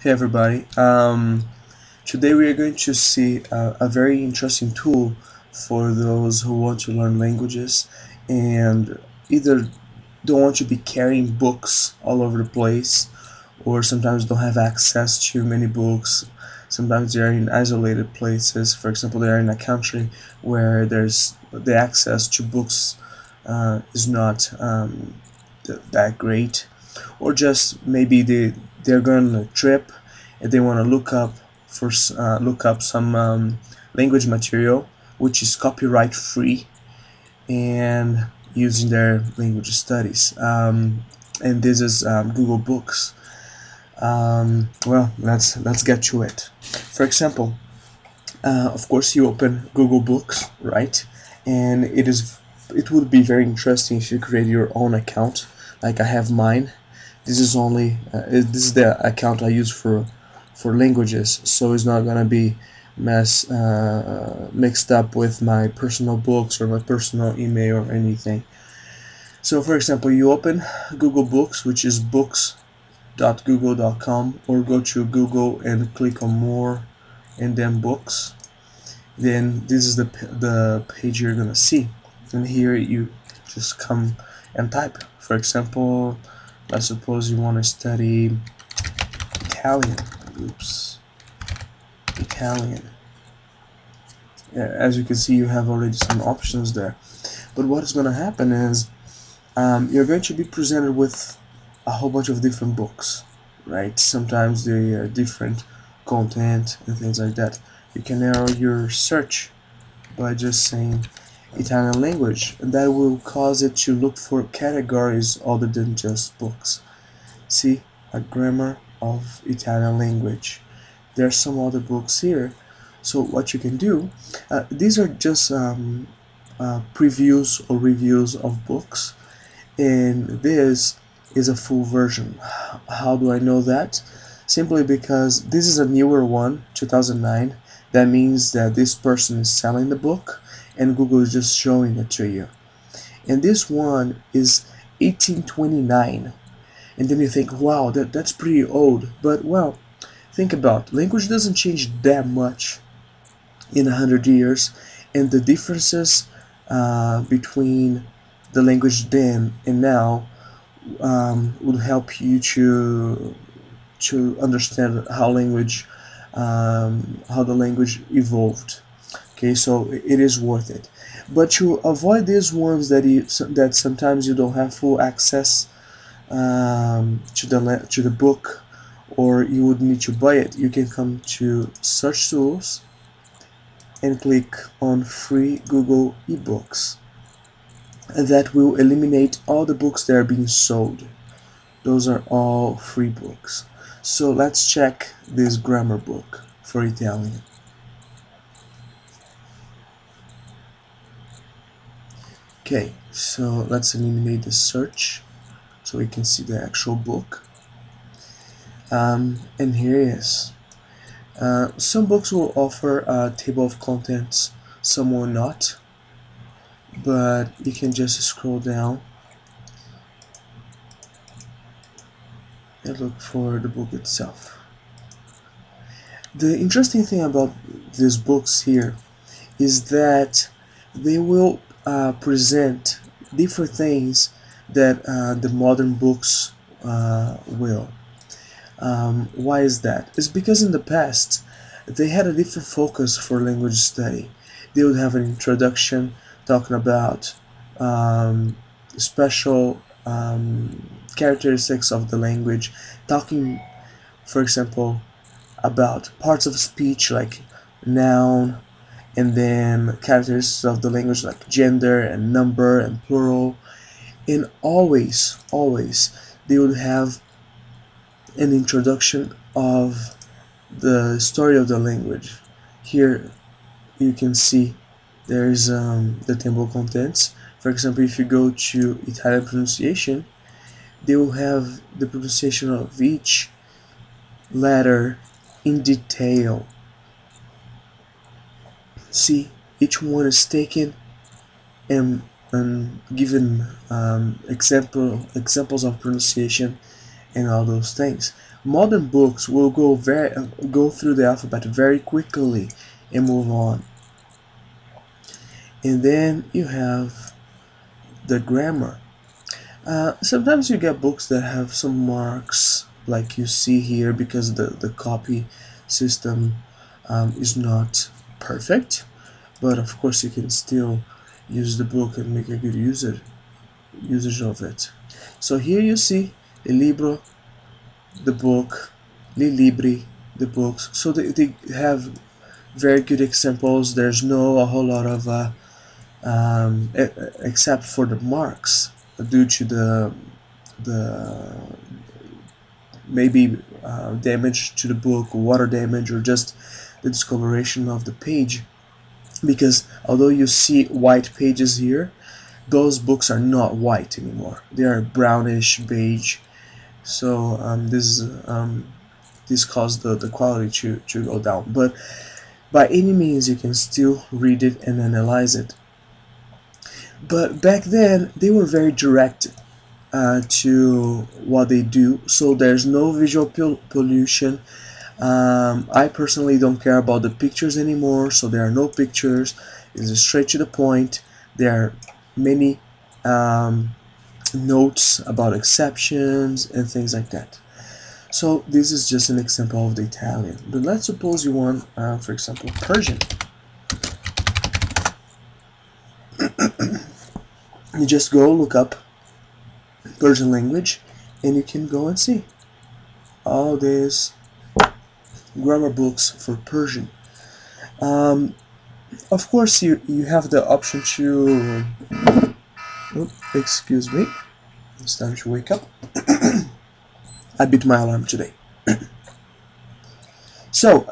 Hey everybody. Today we are going to see a very interesting tool for those who want to learn languages and either don't want to be carrying books all over the place, or sometimes don't have access to many books. Sometimes they are in isolated places. For example, they are in a country where there's the access to books is not that great, or just maybe they're going on a trip and they want to look up some language material which is copyright free and using their language studies. And this is Google Books. Well, let's get to it. For example, of course, you open Google Books, right? And it would be very interesting if you create your own account, like I have mine. This is the account I use for languages, so it's not gonna be mixed up with my personal books or my personal email or anything. So, for example, you open Google Books, which is books.google.com, or go to Google and click on More, and then Books. Then this is the page you're gonna see, and here you just come and type. For example, let's suppose you want to study Italian. Oops, Italian. Yeah, as you can see, you have already some options there. But what is going to happen is you're going to be presented with a whole bunch of different books, right? Sometimes they are different content and things like that. You can narrow your search by just saying Italian language, and that will cause it to look for categories other than just books. See, a grammar of Italian language. There are some other books here. So what you can do, these are just previews or reviews of books, and this is a full version. How do I know that? Simply because this is a newer one, 2009. That means that this person is selling the book and Google is just showing it to you. And this one is 1829. And then you think, wow, that's pretty old. But well, think about it. Language doesn't change that much in 100 years, and the differences between the language then and now would help you to understand how the language evolved. Okay, so it is worth it. But to avoid these ones that sometimes you don't have full access to the book, or you would need to buy it, you can come to Search Tools and click on Free Google eBooks, and that will eliminate all the books that are being sold. Those are all free books. So let's check this grammar book for Italian. Okay, so let's eliminate the search so we can see the actual book. And here it is. Some books will offer a table of contents, some will not, but you can just scroll down and look for the book itself. The interesting thing about these books here is that they will present different things that the modern books will. Why is that? It's because in the past they had a different focus for language study. They would have an introduction talking about special characteristics of the language, talking, for example, about parts of speech like noun, and then characteristics of the language like gender and number and plural. And always, they would have an introduction of the story of the language. Here you can see there's the table of contents. For example, if you go to Italian pronunciation, they will have the pronunciation of each letter in detail. See, each one is taken and given examples of pronunciation and all those things. Modern books will go through the alphabet very quickly and move on. And then you have the grammar. Sometimes you get books that have some marks, like you see here, because the copy system is not perfect. But of course, you can still use the book and make a good usage of it. So here you see el libro, the book, li libri, the books. So they have very good examples. There's no a whole lot of except for the marks due to the maybe damage to the book, water damage, or just the discoloration of the page. Because although you see white pages here, those books are not white anymore. They are brownish beige. So this caused the quality to go down. But by any means, you can still read it and analyze it. But back then, they were very direct to what they do, so there's no visual pollution. I personally don't care about the pictures anymore, so there are no pictures. It's straight to the point. There are many notes about exceptions and things like that. So this is just an example of the Italian. But let's suppose you want, for example, Persian. You just go look up Persian language, and you can go and see all these grammar books for Persian. Um, of course, you have the option to. Oh, excuse me, it's time to wake up. I beat my alarm today. So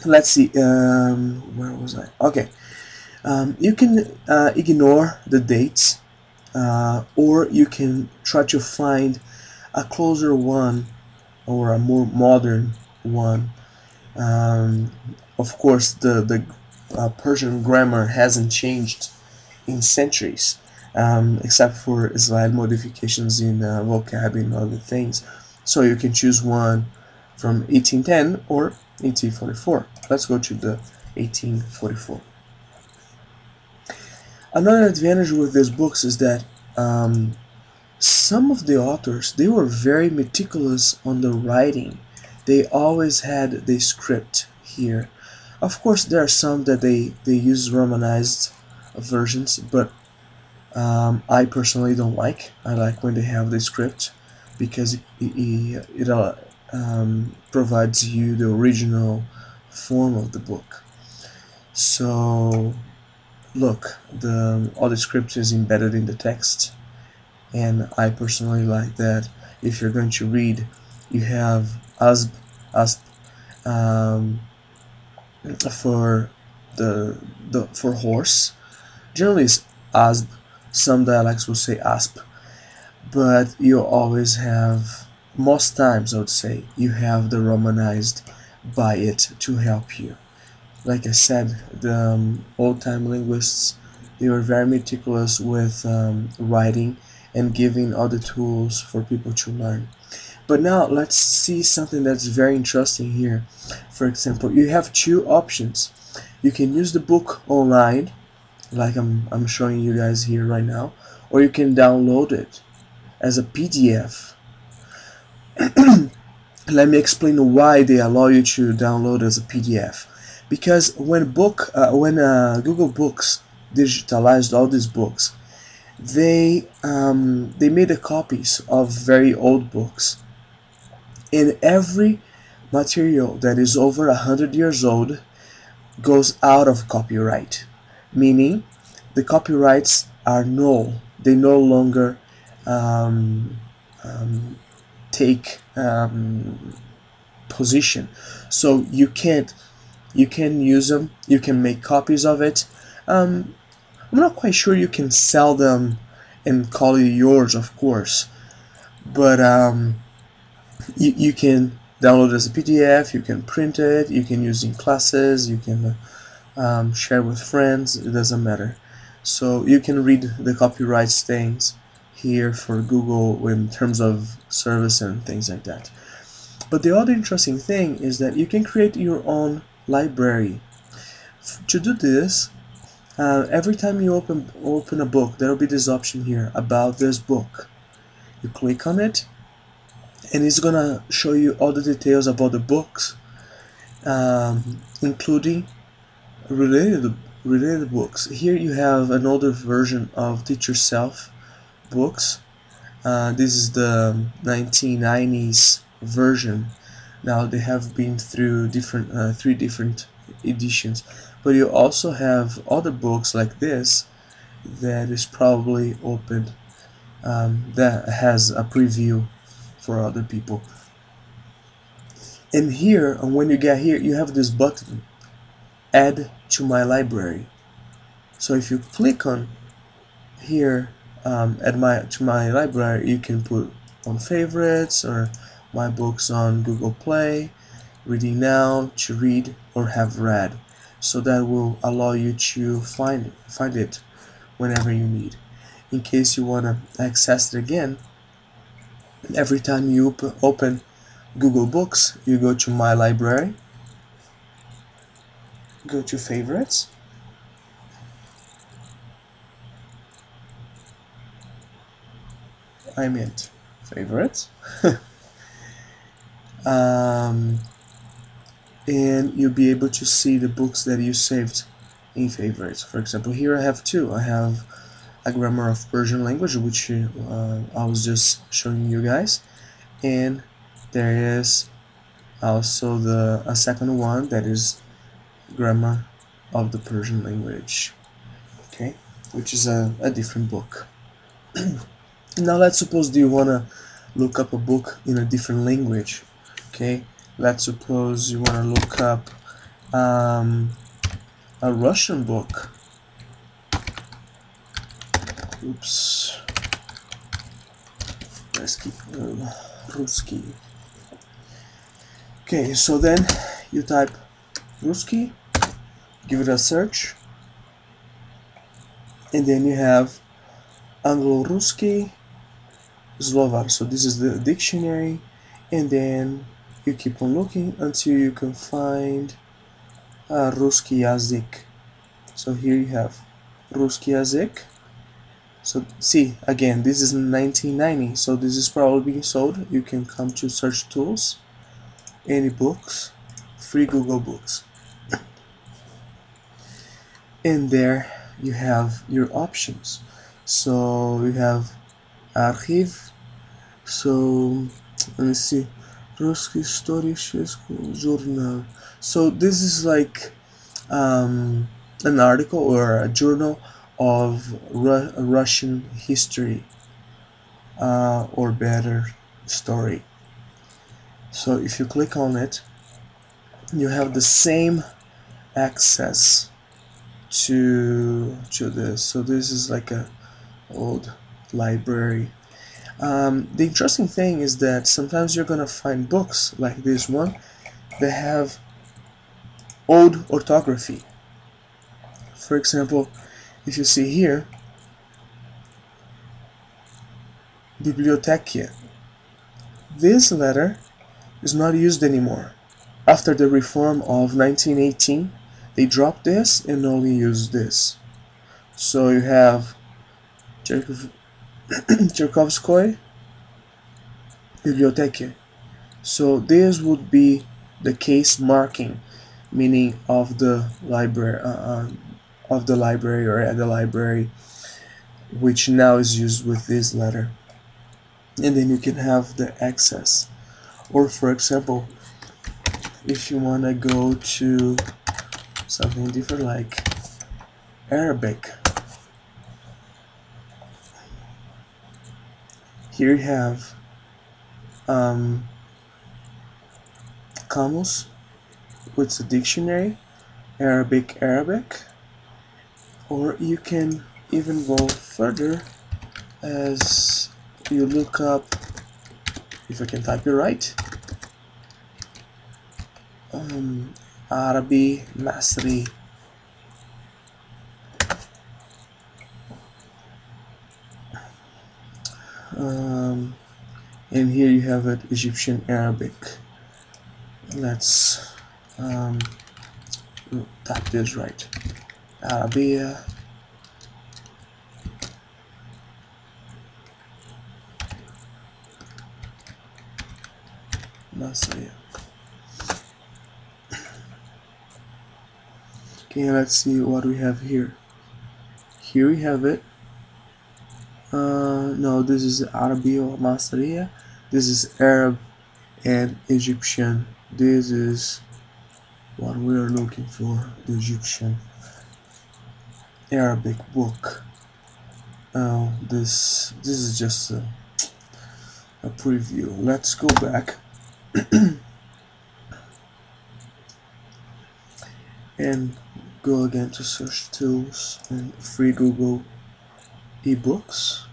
let's see. Where was I? Okay. You can ignore the dates, or you can try to find a closer one or a more modern one. Of course, the Persian grammar hasn't changed in centuries, except for slight modifications in vocab and other things. So you can choose one from 1810 or 1844. Let's go to the 1844. Another advantage with these books is that some of the authors, they were very meticulous on the writing. They always had the script here. Of course, there are some that they use romanized versions, but I personally don't like. I like when they have the script because it provides you the original form of the book. So look, all the script is embedded in the text, and I personally like that. If you're going to read, you have asp um, for the for horse. Generally, it's asp. Some dialects will say asp, but you always have, most times I would say, you have the romanized by it to help you. Like I said, the old-time linguists, they were very meticulous with writing and giving all the tools for people to learn. But now let's see something that's very interesting here. For example, you have two options. You can use the book online, like I'm showing you guys here right now, or you can download it as a PDF. Let me explain why they allow you to download as a PDF. Because when Google Books digitalized all these books, they made the copies of very old books, and every material that is over 100 years old goes out of copyright, meaning the copyrights are null. They no longer um, um, take position. So you can use them. You can make copies of it. Um, I'm not quite sure you can sell them and call it yours, of course, but you can download it as a PDF. You can print it. You can use in classes. You can share with friends. It doesn't matter. So you can read the copyright things here for Google in terms of service and things like that. But the other interesting thing is that you can create your own library. To do this, every time you open a book, there will be this option here about this book. You click on it, and it's gonna show you all the details about the books, including related related books. Here you have an older version of Teach Yourself books. This is the 1990s version. Now they have been through three different editions, but you also have other books like this that is probably open, that has a preview for other people. And here, and when you get here, you have this button, Add to my library. So if you click on here, add to my library, you can put on favorites or my books on Google Play, reading now, to read, or have read. So that will allow you to find it whenever you need. In case you want to access it again, every time you open Google Books, you go to my library, go to favorites, I meant favorites, um, and you'll be able to see the books that you saved in favorites. For example, here I have two. I have a grammar of Persian language, which I was just showing you guys, and there is also a second one that is grammar of the Persian language, okay, which is a different book. Now let's suppose do you want to look up a book in a different language, okay? Let's suppose you want to look up a Russian book. Oops. Let's keep Ruski. Okay, so then you type Ruski, give it a search, and then you have Anglo-Ruski Slovar. So this is the dictionary, and then you keep on looking until you can find Ruski Yazik. So here you have Ruski Yazik. So see, again, this is 1990, so this is probably being sold. You can come to search tools, any books, free Google Books, and there you have your options. So you have Archive. So let me see, Ruski Historischeskul Journal. So this is like an article or a journal of Russian history, or better, story. So if you click on it, you have the same access to this. So this is like a old library. The interesting thing is that sometimes you're gonna find books like this one that have old orthography. For example, if you see here, bibliotekia, this letter is not used anymore. After the reform of 1918, they dropped this and only use this. So you have Cherkovskoy biblioteki. So this would be the case marking, meaning of the library or at the library, which now is used with this letter. And then you can have the access. Or for example, if you want to go to something different like Arabic, here you have Kamus, with a dictionary, Arabic, or you can even go further as you look up, if I can type it right, Arabi Masri. um, and here you have it, Egyptian Arabic. Let's type this right. Arabia Masriya. Okay, let's see what we have here. Here we have it. No, this is Arabia or Masriya. This is Arab and Egyptian. This is what we are looking for, the Egyptian Arabic book. This is just a preview. Let's go back and go again to search tools and free Google ebooks.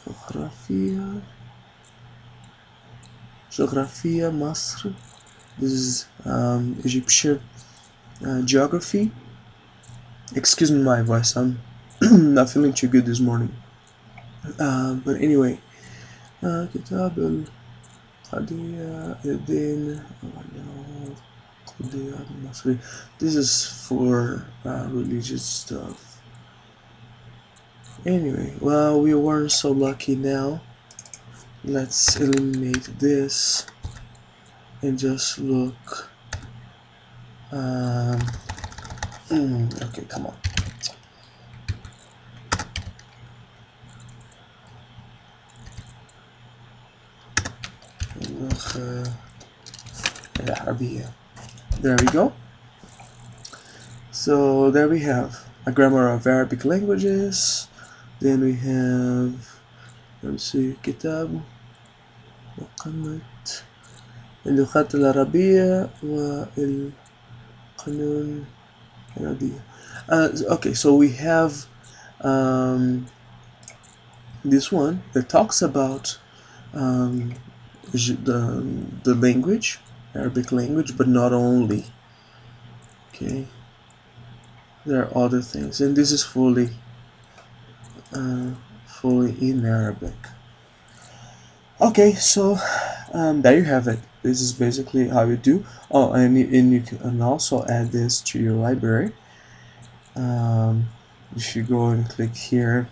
Geografia, Geografia Masr. This is Egyptian geography. Excuse me my voice, I'm not feeling too good this morning. But anyway, كتاب القضية الدين القضية المصري. This is for religious stuff. Anyway, well, we weren't so lucky now. Let's eliminate this and just look. Okay, come on. There we go. So there we have a grammar of Arabic languages. Then we have, let's see, كتاب وقناة اللغات العربية والقانون العربية. Okay, so we have this one that talks about the language, Arabic language, but not only. Okay, there are other things, and this is fully in Arabic. Okay, so there you have it. This is basically how you do. Oh, and you can also add this to your library. If you go and click here,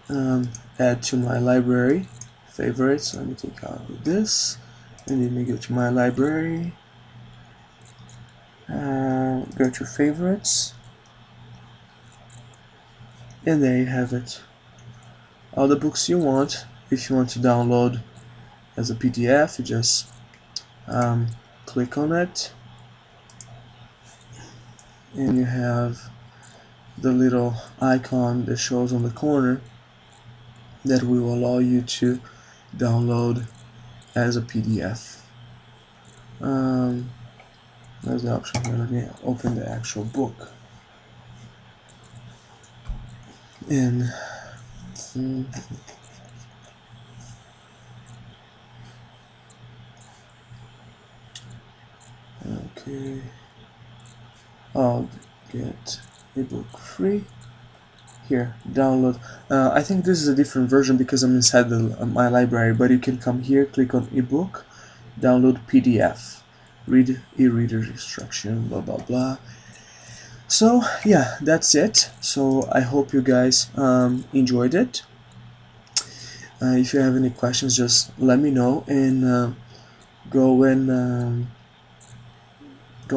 add to my library favorites. Let me take out this, and then you go to my library. Go to favorites, and there you have it. All the books you want. If you want to download as a PDF, you just click on it, and you have the little icon that shows on the corner that will allow you to download as a PDF. There's the option here. Let me open the actual book. And okay, I'll get ebook free. Here, download. I think this is a different version because I'm inside my library, but you can come here, click on ebook, download PDF, read e-reader instruction, blah blah blah. So yeah, that's it. So I hope you guys enjoyed it. If you have any questions, just let me know, and go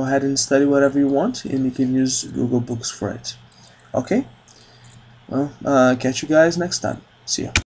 ahead and study whatever you want, and you can use Google Books for it. Okay, well, catch you guys next time. See ya.